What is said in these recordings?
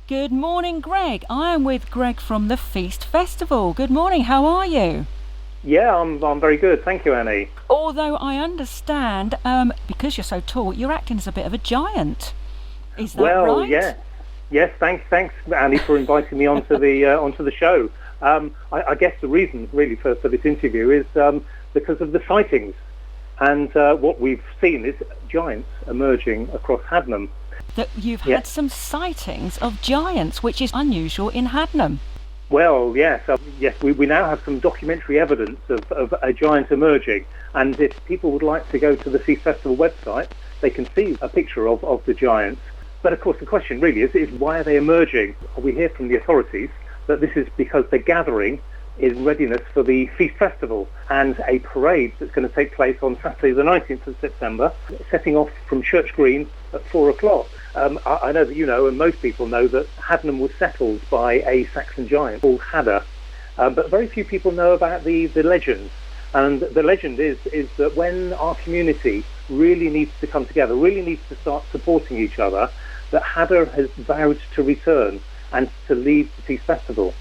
Good morning, Greg. I am with Greg from the Feast Festival. Good morning, how are you? Yeah, I'm very good. Thank you, Annie. Although I understand, because you're so tall, you're acting as a bit of a giant. Is that right? Well, yes. Thanks, Annie, for inviting me onto the show. I guess the reason really for this interview is because of the sightings, and what we've seen is giants emerging across Haddenham. That you've had some sightings of giants, which is unusual in Haddenham. Well, yes, we now have some documentary evidence of a giant emerging, and if people would like to go to the Feast Festival website, they can see a picture of the giants. But of course the question really is why are they emerging? We hear from the authorities that this is because they're gathering in readiness for the Feast Festival and a parade that's going to take place on Saturday the 19th of September, setting off from Church Green at 4 o'clock. I know that you know, and most people know, that Haddenham was settled by a Saxon giant called Hadda, but very few people know about the legend. And the legend is that when our community really needs to come together, really needs to start supporting each other, that Hadda has vowed to return and to lead the Feast Festival.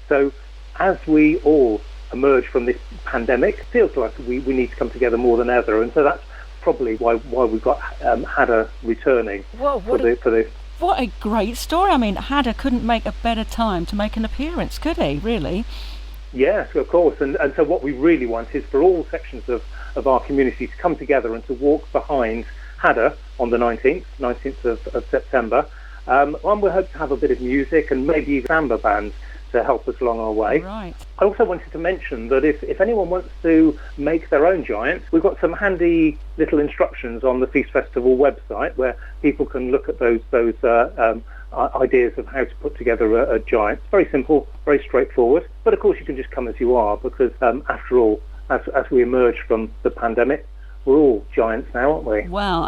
So as we all emerge from this pandemic, it feels like we need to come together more than ever, and so that's probably why we've got Hadda returning. Whoa, for this. What a great story. I mean, Hadda couldn't make a better time to make an appearance, could he, really? Yes, of course, and so what we really want is for all sections of our community to come together and to walk behind Hadda on the 19th of September. And we hope to have a bit of music and maybe even samba bands to help us along our way. Right. I also wanted to mention that if anyone wants to make their own giant, we've got some handy little instructions on the Feast Festival website where people can look at those ideas of how to put together a giant. It's very simple, very straightforward, but of course you can just come as you are, because after all, as we emerge from the pandemic, we're all giants now, aren't we? Well,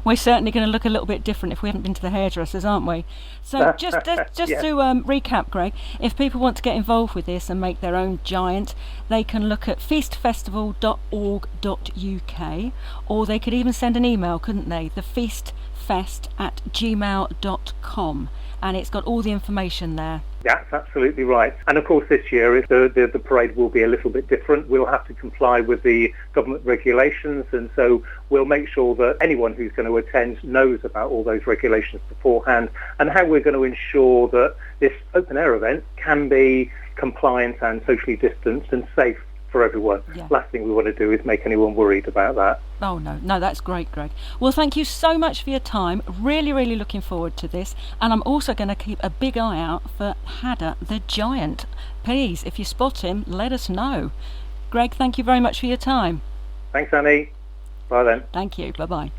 we're certainly going to look a little bit different if we haven't been to the hairdressers, aren't we? So just to recap, Greg, if people want to get involved with this and make their own giant, they can look at feastfestival.org.uk, or they could even send an email, couldn't they? thefeastfest@gmail.com, and it's got all the information there. That's absolutely right. And of course this year the parade will be a little bit different. We'll have to comply with the government regulations, and so we'll make sure that anyone who's going to attend knows about all those regulations beforehand and how we're going to ensure that this open air event can be compliant and socially distanced and safe for everyone. Yeah. Last thing we want to do is make anyone worried about that. Oh no, that's great, Greg. Well, thank you so much for your time. Really looking forward to this, and I'm also going to keep a big eye out for Hadda the giant. Please, if you spot him, let us know. Greg, thank you very much for your time. Thanks, Annie. Bye then. Thank you. Bye-bye.